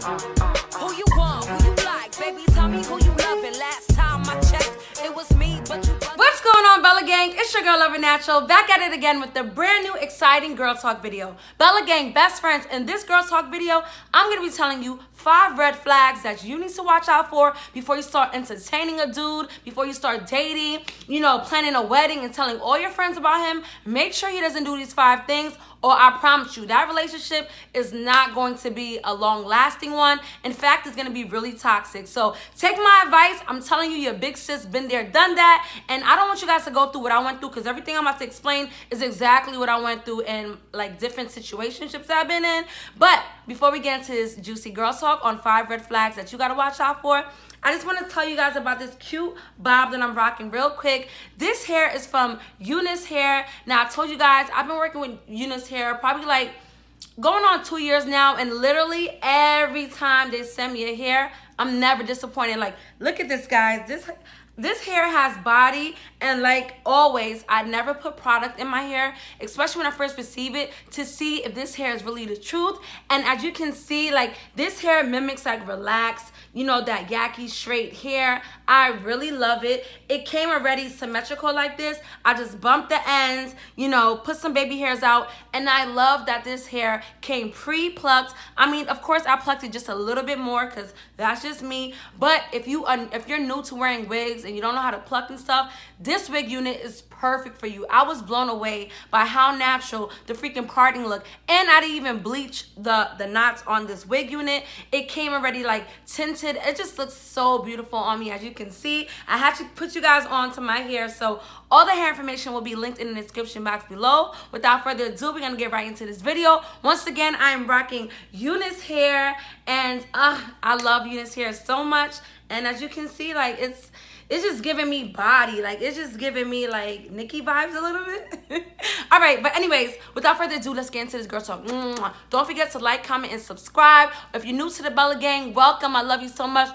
Who you want, who you like, baby, tell me who you loving. Last time I checked, it was me, but you... What's going on, Bella Gang? It's your girl, Lover Natural, back at it again with the brand new exciting Girl Talk video. Bella Gang best friends, in this Girl Talk video, I'm going to be telling you 5 red flags that you need to watch out for before you start entertaining a dude, before you start dating, planning a wedding and telling all your friends about him. Make sure he doesn't do these 5 things, or I promise you, that relationship is not going to be a long-lasting one. In fact, it's going to be really toxic. So take my advice. I'm telling you, your big sis been there, done that. And I don't want you guys to go through what I went through, because everything I'm about to explain is exactly what I went through in like different situationships I've been in. But before we get into this juicy girl talk on 5 red flags that you got to watch out for, I just want to tell you guys about this cute bob that I'm rocking real quick. This hair is from UNice Hair. Now, I told you guys, I've been working with UNice Hair probably like going on 2 years now, and literally every time they send me a hair, I'm never disappointed. Like, look at this, guys. This hair has body, and like always, I never put product in my hair, especially when I first receive it, to see if this hair is really the truth. And as you can see, like, this hair mimics like relaxed, that yaki straight hair. I really love it. It came already symmetrical like this. I just bumped the ends, put some baby hairs out, and I love that this hair came pre-plucked. I mean, of course, I plucked it just a little bit more because that's just me. But if you're new to wearing wigs and you don't know how to pluck and stuff, this wig unit is perfect for you. I was blown away by how natural the freaking parting look, and I didn't even bleach the knots on this wig unit. It came already like tinted. It just looks so beautiful on me. As you can see, I had to put you guys on to my hair, so all the hair information will be linked in the description box below. Without further ado, we're gonna get right into this video. Once again, I am rocking UNice Hair, and I love UNice Hair so much. And as you can see, like, it's just giving me body. Like, it's just giving me like Nicki vibes a little bit. All right, but anyways, without further ado, let's get into this girl talk. Don't forget to like, comment, and subscribe. If you're new to the Bella Gang, welcome. I love you so much.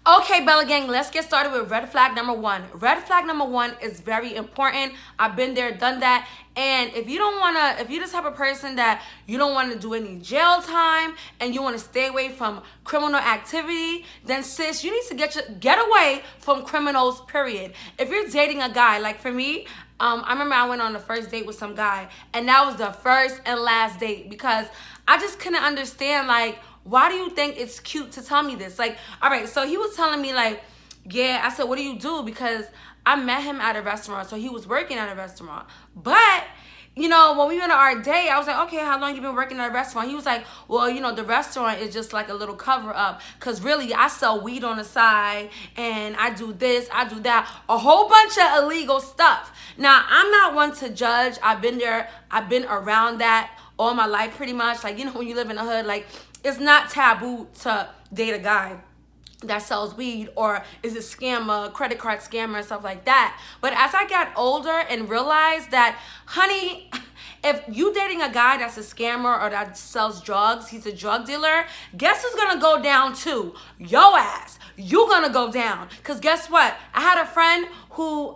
Okay, Bella Gang, let's get started with red flag number 1. Red flag number 1 is very important. I've been there, done that. And if you're the type of person that you don't want to do any jail time and you want to stay away from criminal activity, then sis, you need to get away from criminals, period. If you're dating a guy, like for me, I remember I went on the first date with some guy, and that was the first and last date, because I just couldn't understand, like, why do you think it's cute to tell me this? Like, all right, so he was telling me, like, yeah, I said, what do you do? Because I met him at a restaurant, so he was working at a restaurant. But, when we went on our date, I was like, okay, how long you been working at a restaurant? He was like, well, the restaurant is just like a little cover up, because really, I sell weed on the side, and I do this, I do that, a whole bunch of illegal stuff. Now, I'm not one to judge. I've been there. I've been around that all my life, pretty much. Like, when you live in the hood, like, it's not taboo to date a guy that sells weed or is a scammer, credit card scammer, and stuff like that. But as I got older and realized that, honey, if you dating a guy that's a scammer or that sells drugs, he's a drug dealer, guess who's gonna go down too? Yo ass. You gonna go down. Because guess what? I had a friend who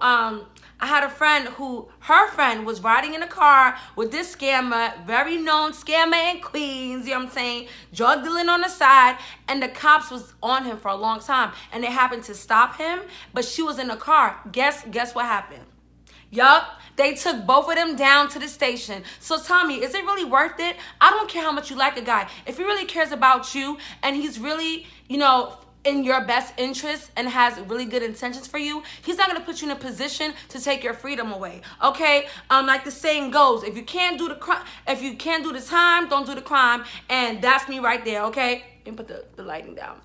her friend was riding in a car with this scammer, very known scammer in Queens, you know what I'm saying, drug dealing on the side, and the cops was on him for a long time, and they happened to stop him, but she was in the car. Guess what happened? Yup, they took both of them down to the station. So tell me, is it really worth it? I don't care how much you like a guy. If he really cares about you and he's really, in your best interest and has really good intentions for you, he's not gonna put you in a position to take your freedom away. Okay, like the saying goes, if you can't do the time, don't do the crime. And that's me right there. Okay, and put the lighting down.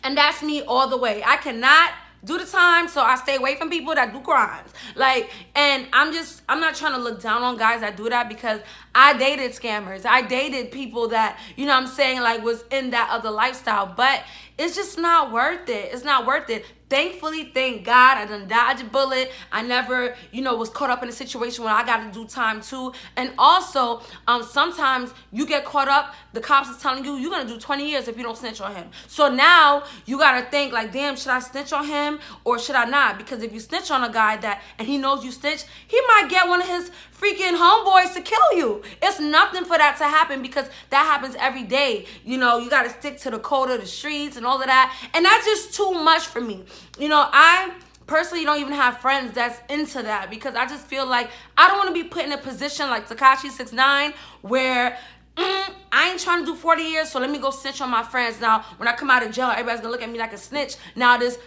And that's me all the way. I cannot do the time, so I stay away from people that do crimes. Like, and I'm not trying to look down on guys that do that, because I dated scammers. I dated people that, like, was in that other lifestyle, but it's just not worth it. It's not worth it. Thankfully, thank God, I done dodged a bullet. I never, was caught up in a situation where I got to do time too. And also, sometimes you get caught up, the cops is telling you, you're going to do 20 years if you don't snitch on him. So now you got to think like, damn, should I snitch on him or should I not? Because if you snitch on a guy and he knows you snitch, he might get one of his freaking homeboys to kill you. It's nothing for that to happen because that happens every day. You know, you got to stick to the code of the streets and all of that. And that's just too much for me. You know, I personally don't even have friends that's into that because I just feel like I don't want to be put in a position like Tekashi 6ix9ine where I ain't trying to do 40 years, so let me go snitch on my friends. Now, when I come out of jail, everybody's gonna look at me like a snitch. Now there's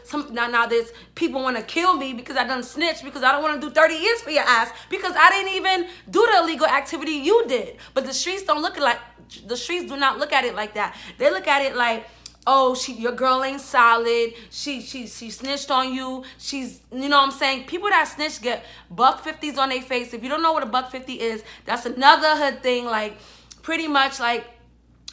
people want to kill me because I done snitch because I don't want to do 30 years for your ass because I didn't even do the illegal activity you did. But the streets do not look at it like that. They look at it like, oh, your girl ain't solid. She snitched on you. She's, you know what I'm saying? People that snitch get $150s on their face. If you don't know what a $150 is, that's another hood thing. Like, pretty much like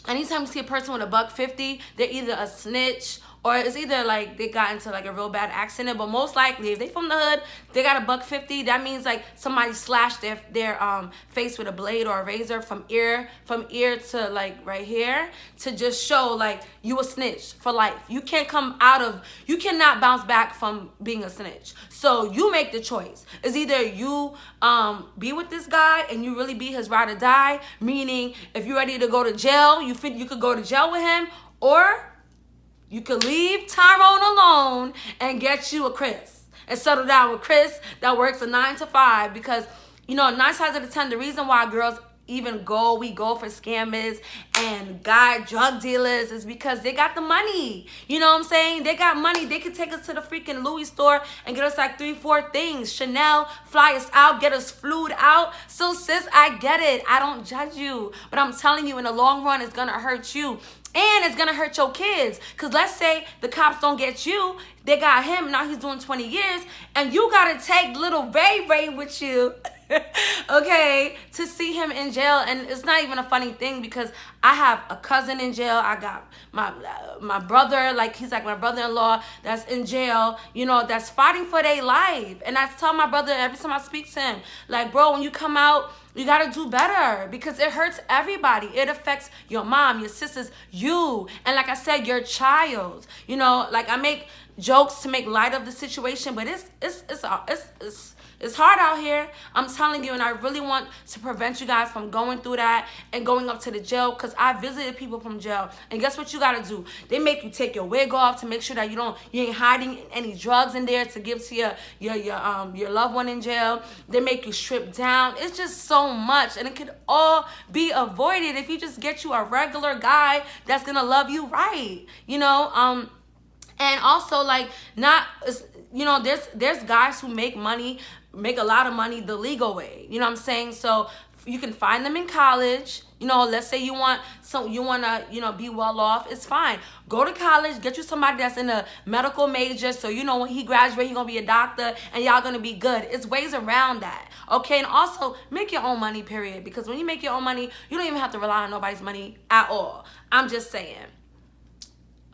anytime you see a person with a $150, they're either a snitch or it's either like they got into like a real bad accident. But most likely, if they from the hood, they got a $150. That means like somebody slashed their face with a blade or a razor from ear to like right here to just show like you a snitch for life. You cannot bounce back from being a snitch. So you make the choice. It's either you be with this guy and you really be his ride or die. Meaning, if you're ready to go to jail, you could go to jail with him, or you could leave Tyrone alone and get you a Chris and settle down with Chris that works a 9 to 5 because, you know, 9 times out of 10, the reason why girls we go for scammers and guy drug dealers is because they got the money. You know what I'm saying? They got money. They could take us to the freaking Louis store and get us like 3-4 things. Chanel, fly us out, get us flued out. So sis, I get it. I don't judge you. But I'm telling you, in the long run, it's gonna hurt you. And it's gonna hurt your kids. Cause let's say the cops don't get you, they got him, now he's doing 20 years, and you gotta take little Ray Ray with you, okay, to see him in jail. And it's not even a funny thing because I have a cousin in jail. I got my brother, like he's like my brother-in-law that's in jail, you know, that's fighting for their life. And I tell my brother every time I speak to him, like, bro, when you come out, you gotta do better because it hurts everybody. It affects your mom, your sisters, you, and like I said, your child. You know, like I make jokes to make light of the situation, but it's hard out here. I'm telling you, and I really want to prevent you guys from going through that and going up to the jail because I visited people from jail. And guess what you gotta do? They make you take your wig off to make sure that you ain't hiding any drugs in there to give to your loved one in jail. They make you strip down. It's just so much, and it could all be avoided if you just get you a regular guy that's gonna love you right. You know, and also like you know, there's guys who make a lot of money the legal way. You know what I'm saying? So you can find them in college. You know, let's say you want to, you know, be well off. It's fine. Go to college, get you somebody that's in a medical major, so you know when he graduates, he's gonna be a doctor, and y'all gonna be good. It's ways around that, okay? And also make your own money, period. Because when you make your own money, you don't even have to rely on nobody's money at all. I'm just saying.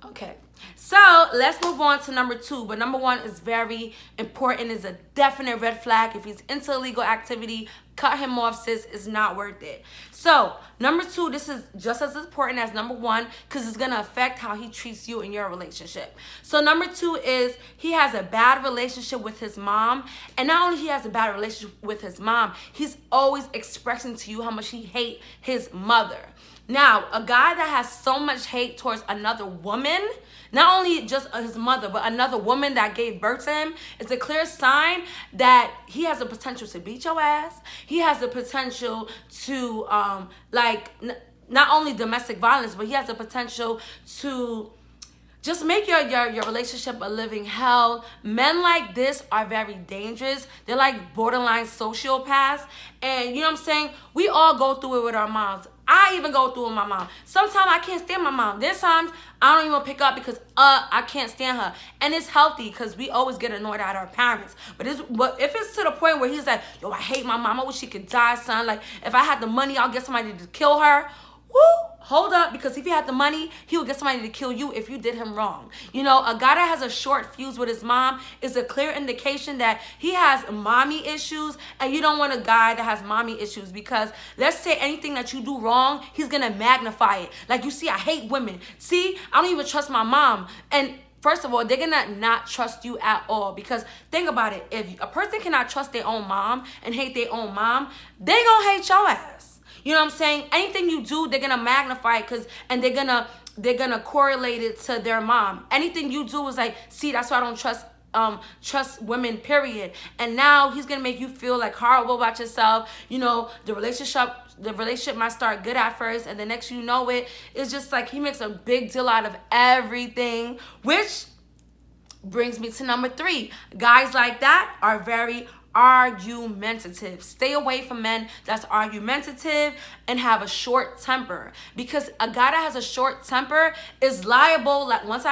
Okay. So let's move on to number 2. But number 1 is very important. It's a definite red flag. If he's into illegal activity, cut him off, sis. It's not worth it. So number 2, this is just as important as number 1 because it's going to affect how he treats you in your relationship. So number 2 is he has a bad relationship with his mom. And not only he has a bad relationship with his mom, he's always expressing to you how much he hates his mother. Now, a guy that has so much hate towards another woman, not only just his mother, but another woman that gave birth to him, it's a clear sign that he has the potential to beat your ass. He has the potential to, not only domestic violence, but he has the potential to just make your relationship a living hell. Men like this are very dangerous. They're like borderline sociopaths. And you know what I'm saying? We all go through it with our moms. I even go through it with my mom. Sometimes I can't stand my mom. There's times I don't even pick up because I can't stand her. And it's healthy because we always get annoyed at our parents. But if it's to the point where he's like, yo, I hate my mom. I wish she could die, son. Like, if I had the money, I'll get somebody to kill her. Woo! Hold up, because if he had the money, he would get somebody to kill you if you did him wrong. You know, a guy that has a short fuse with his mom is a clear indication that he has mommy issues, and you don't want a guy that has mommy issues because let's say anything that you do wrong, he's gonna magnify it. Like, you see, I hate women. See, I don't even trust my mom. And first of all, they're gonna not trust you at all. Because think about it, if a person cannot trust their own mom and hate their own mom, they gonna hate your ass. You know what I'm saying? Anything you do, they're gonna magnify it, and they're gonna correlate it to their mom. Anything you do is like, see, that's why I don't trust women, period. And now he's gonna make you feel like horrible about yourself. You know, the relationship might start good at first, and the next you know it, it's just like he makes a big deal out of everything, which brings me to number 3. Guys like that are very argumentative. Stay away from men that's argumentative and have a short temper, because a guy that has a short temper is liable, like once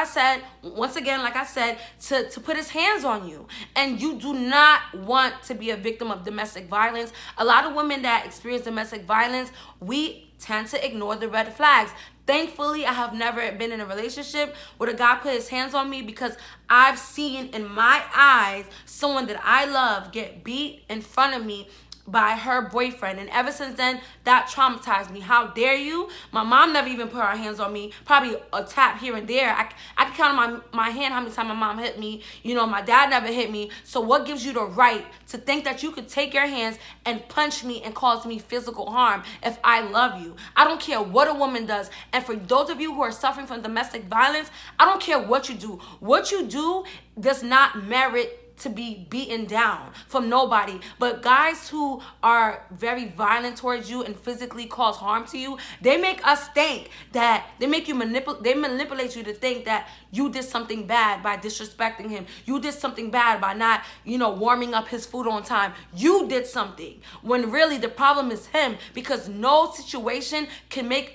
again, like I said, to put his hands on you. And you do not want to be a victim of domestic violence. A lot of women that experience domestic violence, we tend to ignore the red flags. Thankfully, I have never been in a relationship where a guy put his hands on me, because I've seen in my eyes someone that I love get beat in front of me by her boyfriend. And ever since then, that traumatized me. How dare you? My mom never even put her hands on me. Probably a tap here and there. I can count on my hand how many times my mom hit me. You know, my dad never hit me. So what gives you the right to think that you could take your hands and punch me and cause me physical harm if I love you? I don't care what a woman does. And for those of you who are suffering from domestic violence, I don't care what you do. What you do does not merit to be beaten down from nobody. But guys who are very violent towards you and physically cause harm to you, they make us think that they manipulate you to think that you did something bad by disrespecting him. You did something bad by not, warming up his food on time. You did something, when really the problem is him, because no situation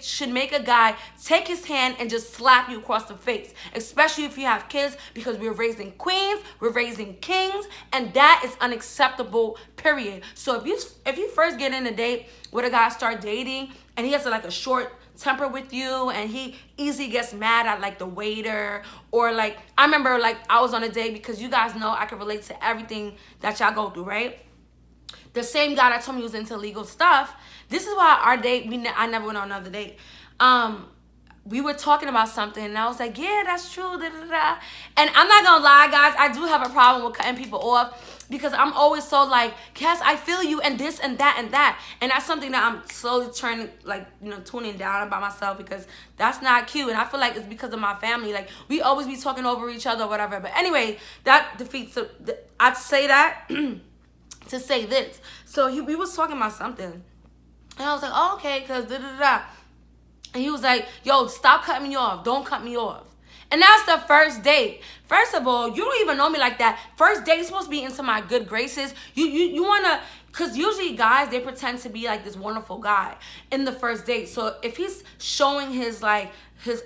should make a guy take his hand and just slap you across the face, especially if you have kids, because we're raising queens, we're raising kings, and that is unacceptable, period. So if you first get in a date with a guy, start dating, and he has like a short temper with you, and he easily gets mad at like the waiter, or like, I remember like I was on a date, because you guys know I can relate to everything that y'all go through, right? The same guy that told me he was into illegal stuff, this is why our date, I never went on another date. We were talking about something, and I was like, yeah, that's true, da, da, da. And I'm not gonna lie, guys, I do have a problem with cutting people off, because I'm always so like, Cass, I feel you, and this and that and that. And that's something that I'm slowly turning, like, tuning down about myself, because that's not cute. And I feel like it's because of my family. Like, we always be talking over each other or whatever. But anyway, that defeats, I'd say that to say this. So we was talking about something, and I was like, oh, okay, because da, da, da. And he was like, yo, stop cutting me off. Don't cut me off. And that's the first date. First of all, you don't even know me like that. First date is supposed to be into my good graces. You want to, because usually guys, they pretend to be like this wonderful guy in the first date. So if he's showing his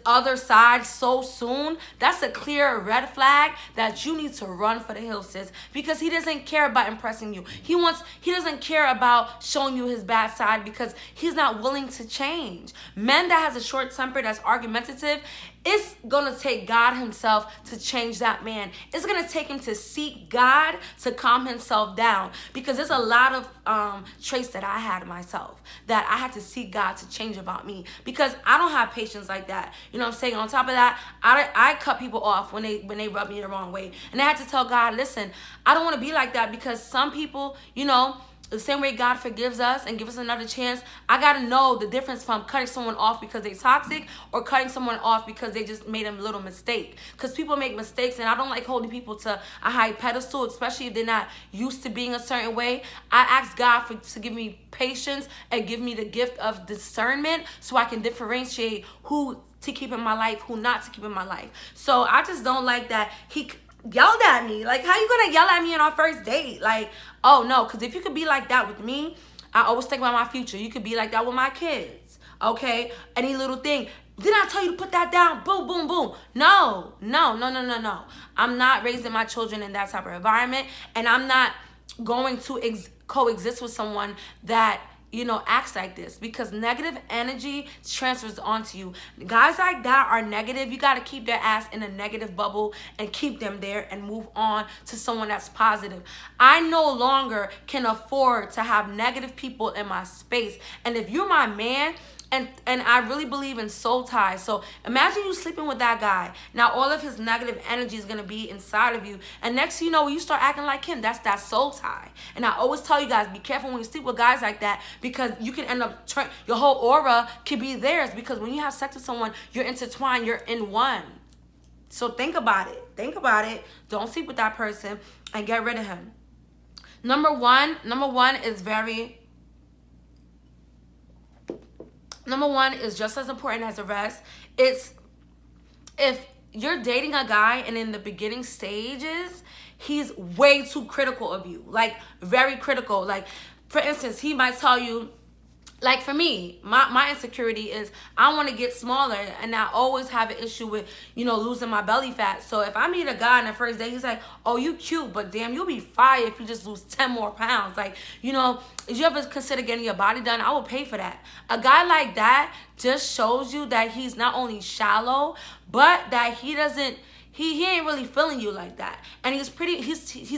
other side so soon, that's a clear red flag that you need to run for the hills, sis, because he doesn't care about impressing you. He doesn't care about showing you his bad side, because he's not willing to change. Men that has a short temper, that's argumentative, it's gonna take God himself to change that man. It's gonna take him to seek God to calm himself down, because there's a lot of traits that I had myself that I had to seek God to change about me, because I don't have patience like that. You know what I'm saying? On top of that, I cut people off when they rub me the wrong way. And I had to tell God, listen, I don't want to be like that, because some people, the same way God forgives us and gives us another chance, I got to know the difference from cutting someone off because they're toxic, or cutting someone off because they just made a little mistake. Because people make mistakes, and I don't like holding people to a high pedestal, especially if they're not used to being a certain way. I ask God to give me patience and give me the gift of discernment, so I can differentiate who to keep in my life, who not to keep in my life. So I just don't like that he yelled at me. Like, how you gonna yell at me on our first date? Like, oh no, because if you could be like that with me, I always think about my future. You could be like that with my kids, okay? Any little thing. Didn't I tell you to put that down? Boom, boom, boom. No. I'm not raising my children in that type of environment, and I'm not going to coexist with someone that acts like this, because negative energy transfers onto you. Guys like that are negative. You got to keep their ass in a negative bubble and keep them there and move on to someone that's positive. I no longer can afford to have negative people in my space. And if you're my man And I really believe in soul ties. So imagine you sleeping with that guy. Now all of his negative energy is gonna be inside of you. And next thing you know, when you start acting like him, that's that soul tie. And I always tell you guys, be careful when you sleep with guys like that, because you can end up your whole aura could be theirs, because when you have sex with someone, you're intertwined, you're in one. So think about it. Think about it. Don't sleep with that person and get rid of him. Number one is just as important as the rest. It's if you're dating a guy and in the beginning stages, he's way too critical of you. Like, very critical. Like, for instance, he might tell you, like for me, my insecurity is I want to get smaller, and I always have an issue with, you know, losing my belly fat. So if I meet a guy on the first day, he's like, oh, you cute, but damn, you'll be fire if you just lose 10 more pounds. Like, you know, if you ever consider getting your body done, I will pay for that. A guy like that just shows you that he's not only shallow, but that he doesn't, he ain't really feeling you like that. And he's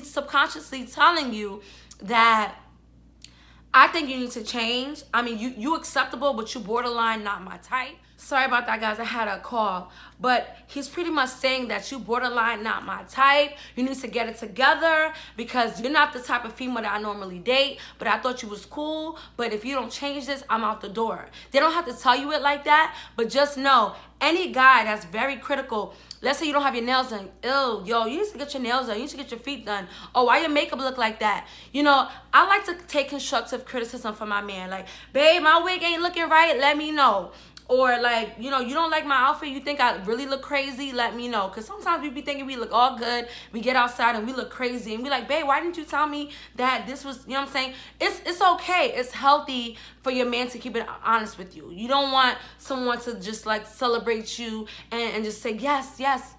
subconsciously telling you that, I think you need to change. I mean, you acceptable, but you borderline not my type. Sorry about that, guys. I had a call. But he's pretty much saying that you borderline not my type. You need to get it together, because you're not the type of female that I normally date. But I thought you was cool. But if you don't change this, I'm out the door. They don't have to tell you it like that. But just know, any guy that's very critical, let's say you don't have your nails done. Ew, yo, you need to get your nails done. You need to get your feet done. Oh, why your makeup look like that? You know, I like to take constructive criticism from my man. Like, babe, my wig ain't looking right. Let me know. Or like, you know, you don't like my outfit, you think I really look crazy, let me know. Because sometimes we be thinking we look all good, we get outside and we look crazy, and we like, babe, why didn't you tell me that this was, you know what I'm saying? It's okay. It's healthy for your man to keep it honest with you. You don't want someone to just like celebrate you and just say, yes, yes.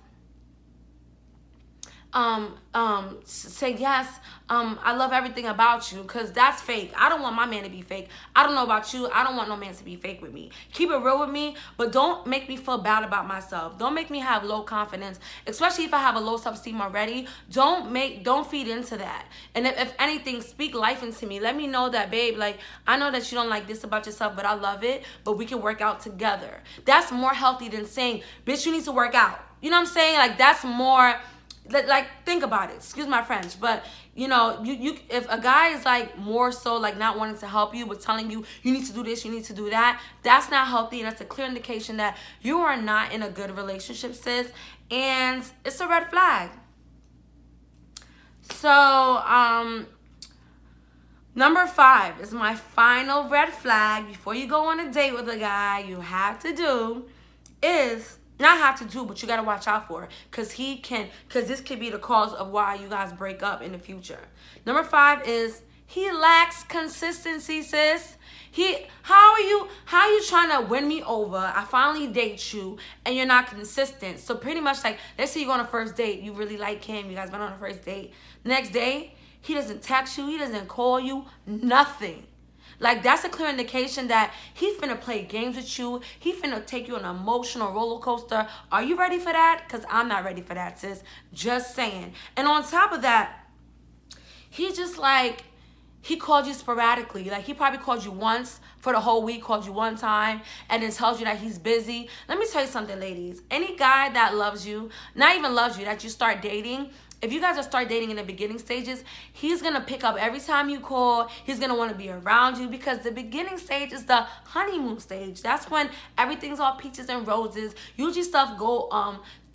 Say yes, I love everything about you, because that's fake. I don't want my man to be fake. I don't know about you. I don't want no man to be fake with me. Keep it real with me, but don't make me feel bad about myself. Don't make me have low confidence, especially if I have a low self-esteem already. Don't feed into that. And if anything, speak life into me. Let me know that, babe, like, I know that you don't like this about yourself, but I love it, but we can work out together. That's more healthy than saying, bitch, you need to work out. You know what I'm saying? Like, that's more... Like, think about it. Excuse my French, but you know, you if a guy is like more so like not wanting to help you, but telling you you need to do this, you need to do that, that's not healthy, and that's a clear indication that you are not in a good relationship, sis, and it's a red flag. So number 5 is my final red flag. Before you go on a date with a guy, you have to do is... not have to do, but you got to watch out for it, because this could be the cause of why you guys break up in the future. Number 5 is he lacks consistency, sis. How are you trying to win me over? I finally date you and you're not consistent. So pretty much, like, let's say you go on a first date, you really like him, you guys went on a first date. The next day, he doesn't text you, he doesn't call you, nothing. Like, that's a clear indication that he's finna play games with you. He finna take you on an emotional roller coaster. Are you ready for that? Because I'm not ready for that, sis. Just saying. And on top of that, he just like, he called you sporadically. Like, he probably called you once for the whole week, called you one time, and then tells you that he's busy. Let me tell you something, ladies. Any guy that loves you, not even loves you, that you start dating, if you guys are start dating in the beginning stages, he's going to pick up every time you call. He's going to want to be around you, because the beginning stage is the honeymoon stage. That's when everything's all peaches and roses. Usually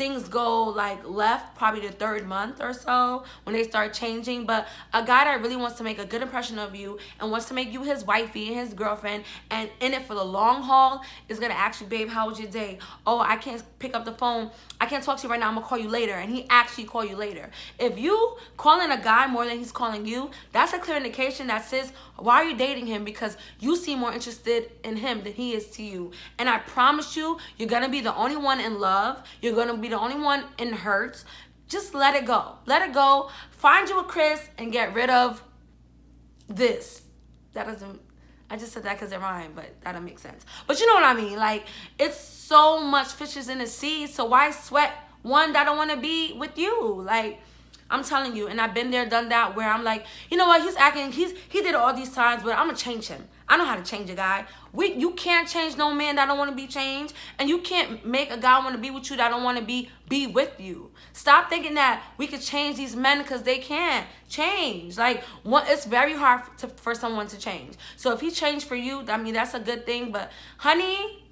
things go like left probably the 3rd month or so when they start changing. But a guy that really wants to make a good impression of you and wants to make you his wifey and his girlfriend and in it for the long haul is going to ask you, babe, how was your day? Oh, I can't pick up the phone. I can't talk to you right now. I'm going to call you later. And he actually call you later. If you calling a guy more than he's calling you, that's a clear indication that says, why are you dating him? Because you seem more interested in him than he is to you. And I promise you, you're going to be the only one in love. You're going to be the only one in hurts. Just let it go. Let it go. Find you a Chris and get rid of this. That doesn't... I just said that because it rhymed, but that don't make sense. But you know what I mean. Like, it's so much fishes in the sea. So why sweat one that don't want to be with you? Like, I'm telling you, and I've been there, done that, where I'm like, you know what, he's acting, he did all these times, but I'm gonna change him. I know how to change a guy. You can't change no man that don't want to be changed, and you can't make a guy want to be with you that don't want to be with you. Stop thinking that we could change these men, because they can't change. Like, it's very hard for someone to change. So if he changed for you, I mean, that's a good thing, but honey,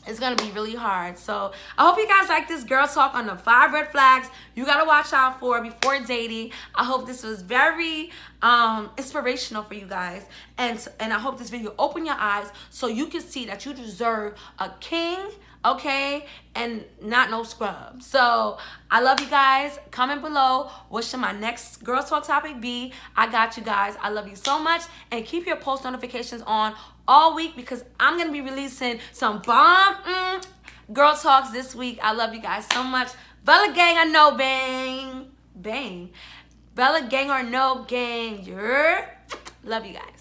it's gonna be really hard. So I hope you guys like this girl talk on the 5 red flags you gotta watch out for before dating. I hope this was very inspirational for you guys, and I hope this video opened your eyes so you can see that you deserve a king, okay, and not no scrub. So I love you guys. Comment below what should my next girl talk topic be. I got you guys. I love you so much, and keep your post notifications on all week, because I'm gonna be releasing some bomb girl talks this week. I love you guys so much. Bella gang or no bang, bang. Bella gang or no gang, love you guys.